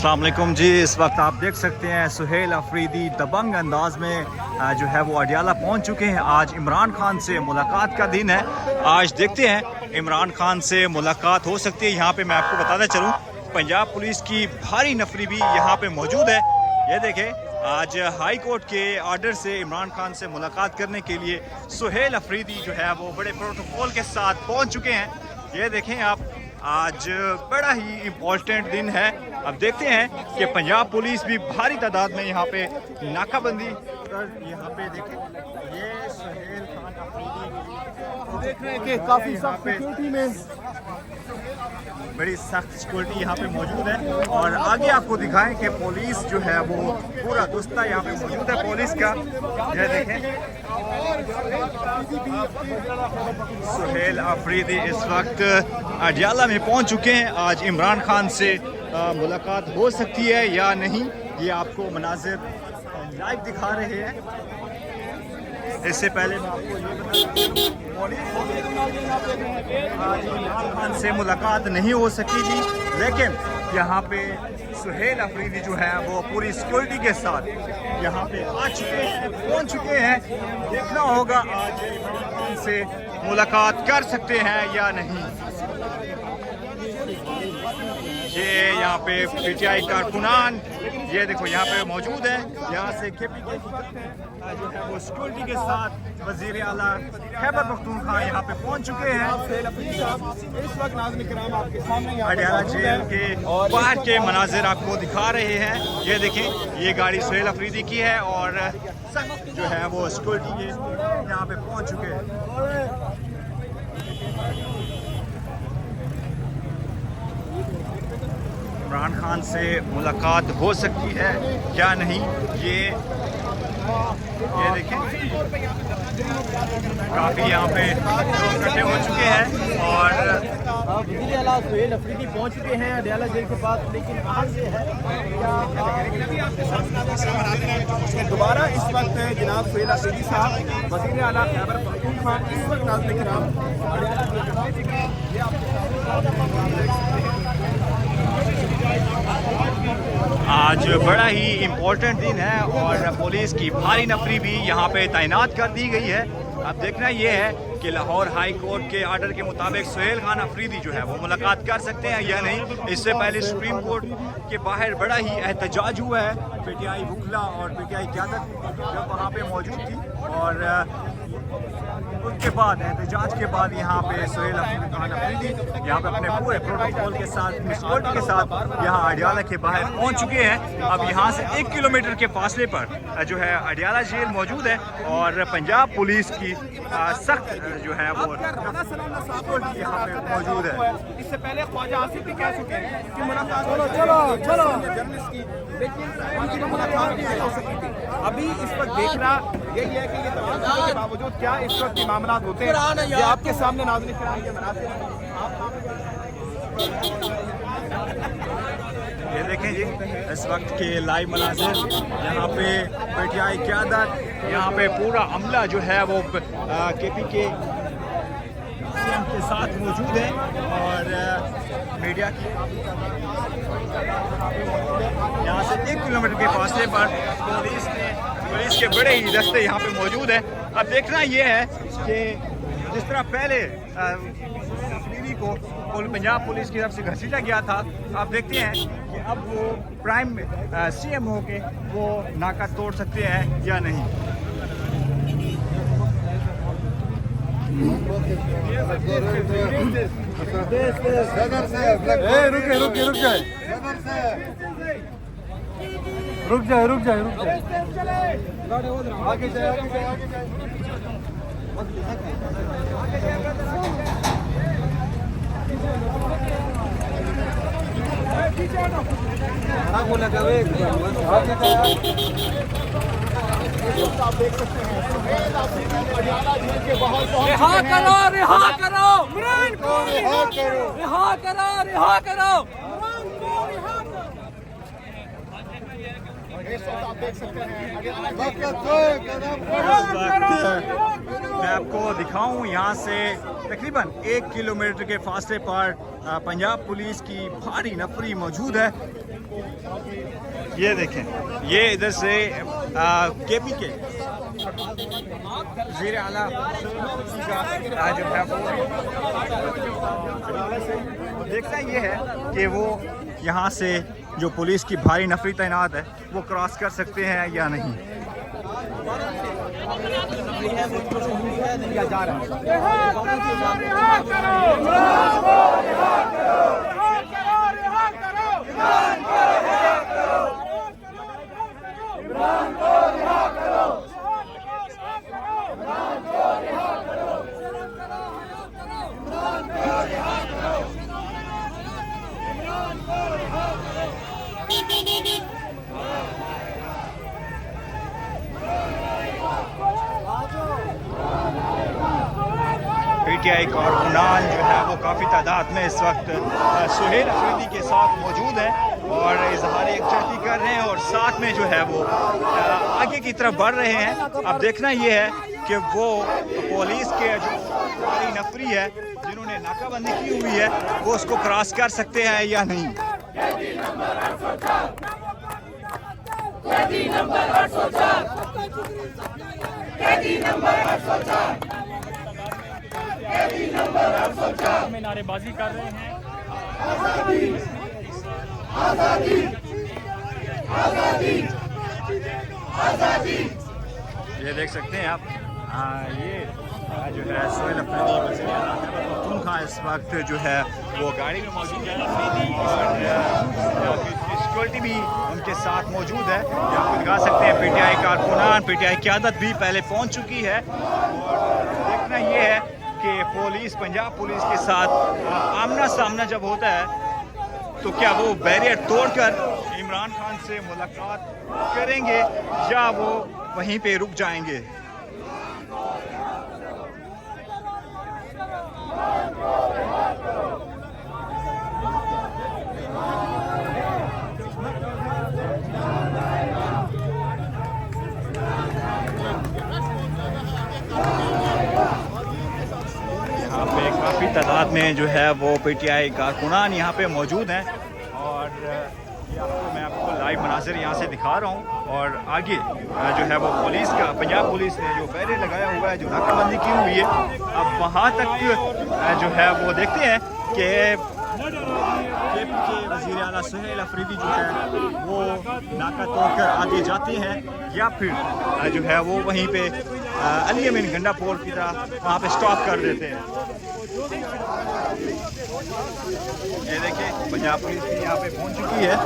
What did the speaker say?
अस्सलाम वालेकुम जी। इस वक्त आप देख सकते हैं सुहेल अफरीदी दबंग अंदाज में जो है वो अडियाला पहुंच चुके हैं। आज इमरान खान से मुलाकात का दिन है। आज देखते हैं इमरान खान से मुलाकात हो सकती है। यहाँ पे मैं आपको बताना चलूँ, पंजाब पुलिस की भारी नफरी भी यहाँ पे मौजूद है। ये देखें, आज हाई कोर्ट के आर्डर से इमरान खान से मुलाकात करने के लिए सुहेल अफरीदी जो है वो बड़े प्रोटोकॉल के साथ पहुँच चुके हैं। ये देखें आप, आज बड़ा ही इम्पोर्टेंट दिन है। अब देखते हैं कि पंजाब पुलिस भी भारी तादाद में यहाँ पे नाकाबंदी कर, यहाँ पे देखें ये सुहेल खान अफरीदी देख रहे हैं कि काफी सख्त सिक्योरिटी में बड़ी सख्त सिक्योरिटी यहाँ पे मौजूद है। और आगे आपको दिखाएं कि पुलिस जो है वो पूरा दस्ता यहाँ पे मौजूद है पुलिस का। यह देखें सुहेल अफरीदी इस वक्त अडियाला में पहुंच चुके हैं। आज इमरान खान से मुलाकात हो सकती है या नहीं, ये आपको मनाजिर लाइव दिखा रहे हैं। इससे पहले मैं आपको ये आज इमरान खान से मुलाकात नहीं हो सकेगी, लेकिन यहाँ पे सुहेल अफरीदी जो है वो पूरी सिक्योरिटी के साथ यहाँ पे आ चुके हैं, पहुँच चुके हैं। देखना होगा आज इमरान खान से मुलाकात कर सकते हैं या नहीं। ये यहाँ पे पीटीआई कारकुनान ये देखो यहाँ पे मौजूद है। यहाँ से केपीके जो है वो सिक्योरिटी के साथ वजीर आला खैबर पख्तूनख्वा यहाँ पे पहुँच चुके हैं। इस वक्त नाज़रीन किराम आपके सामने अडियाला जेल के बाहर के मनाजिर आपको दिखा रहे हैं। ये देखें, ये गाड़ी सुहेल अफरीदी की है और सख्त जो है वो सिक्योरिटी के यहाँ पे पहुँच चुके हैं। इमरान खान से मुलाकात हो सकती है क्या नहीं, ये देखें काफ़ी यहाँ पे लोग इकट्ठे हो चुके हैं। और वज़ीर आला सुहेल अफरीदी पहुंच चुके हैं अडियाला जेल के पास, लेकिन आज से है दोबारा इस वक्त जनाब सुहेल अफरीदी साहब वज़ीर आला खैबर पख्तूनख्वा इस वक्त नाज़रीन किराम आज बड़ा ही इम्पोर्टेंट दिन है और पुलिस की भारी नफरी भी यहाँ पे तैनात कर दी गई है। अब देखना ये है कि लाहौर हाई कोर्ट के आर्डर के मुताबिक सुहेल खान अफरीदी जो है वो मुलाकात कर सकते हैं या नहीं। इससे पहले सुप्रीम कोर्ट के बाहर बड़ा ही एहतजाज हुआ है। पीटीआई वकला और पीटीआई क़यादत जब वहाँ पे मौजूद थी और उसके बाद एहतजाज के बाद यहाँ पे सुहेल खान अफरीदी यहाँ पे अपने पूरे प्रोटोकॉल के साथ सिक्योरिटी के साथ यहाँ अडियाला के बाहर पहुँच चुके हैं। अब यहाँ से 1 किलोमीटर के फासले पर जो है अडियाला जेल मौजूद है और पंजाब पुलिस की सख्त जो है वो यहाँ पे मौजूद है। इससे पहले ख्वाजा आसिफ भी कह चुके हैं कि मुलाकात जर्नलिस्ट की, लेकिन उनकी मुलाकात नहीं हो सकी थी। अभी इस वक्त देखना यही है कि ये तमाम चीज़ों के बावजूद क्या इस वक्त मामला होते हैं ये आपके सामने नाज़रीन किराम के मनाते हैं। ये देखें जी, इस वक्त के लाइव मनाज़िर यहाँ पे पीटीआई क़यादत, यहाँ पे पूरा अमला जो है वो केपीके के साथ मौजूद है और मीडिया की यहाँ से 1 किलोमीटर के फासले पर पुलिस के बड़े ही दस्ते यहाँ पे मौजूद है। अब देखना ये है कि जिस तरह पहले अफरीदी को पंजाब पुलिस की तरफ से घसीटा गया था, अब देखते हैं कि अब वो प्राइम सीएम होके वो नाका तोड़ सकते हैं या नहीं। रुक जाए आगे जाए रिहा करो इमरान को रिहा करो मैं आपको दिखाऊं यहाँ से तकरीबन 1 किलोमीटर के फासले पर पंजाब पुलिस की भारी नफरी मौजूद है। ये देखें, ये इधर से केपी के वज़ीर आला जो है वो देखना ये है कि वो यहाँ से जो पुलिस की भारी नफरी तैनात है वो क्रॉस कर सकते हैं या नहीं। जा रहा है। पीटीआई कारकुनान जो है वो काफ़ी तादाद में इस वक्त सुहेल अफरीदी के साथ मौजूद है और इजहार यकजहती कर रहे हैं और साथ में जो है वो आगे की तरफ बढ़ रहे हैं। अब देखना ये है कि वो पुलिस के जो भारी नफरी है जिन्होंने नाकाबंदी की हुई है वो उसको क्रॉस कर सकते हैं या नहीं। में नारेबाजी कर रहे हैं। ये देख सकते हैं आप, ये जो है सुहेल अफरीदी वज़ीर आला खैबर पख्तूनख्वा इस वक्त जो है वो गाड़ी में मौजूद है और सिक्योरिटी भी उनके साथ मौजूद है। आप दिखा सकते हैं पीटीआई कारकुनान, पीटीआई क़यादत भी पहले पहुंच चुकी है और देखना ये है कि पुलिस, पंजाब पुलिस के साथ आमना सामना जब होता है तो क्या वो बैरियर तोड़कर इमरान खान से मुलाकात करेंगे या वो वहीं पे रुक जाएंगे। काफ़ी तादाद में जो है वो पीटीआई कारकुनान यहाँ पे मौजूद हैं और मैं आपको लाइव मनाजिर यहाँ से दिखा रहा हूँ। और आगे जो है वो पुलिस का, पंजाब पुलिस ने जो बैरियर लगाया हुआ है, जो नाकाबंदी की हुई है, अब वहाँ तक जो है वो देखते हैं कि केपी के वज़ीर आला सुहेल अफरीदी जो है वो नाका तोड़कर आगे जाते हैं या फिर जो है वो वहीं पे अली अमीन गंडापोल की तरह वहाँ पे स्टॉप कर देते हैं। ये देखिए पंजाब पुलिस भी यहाँ पे पहुँच चुकी है।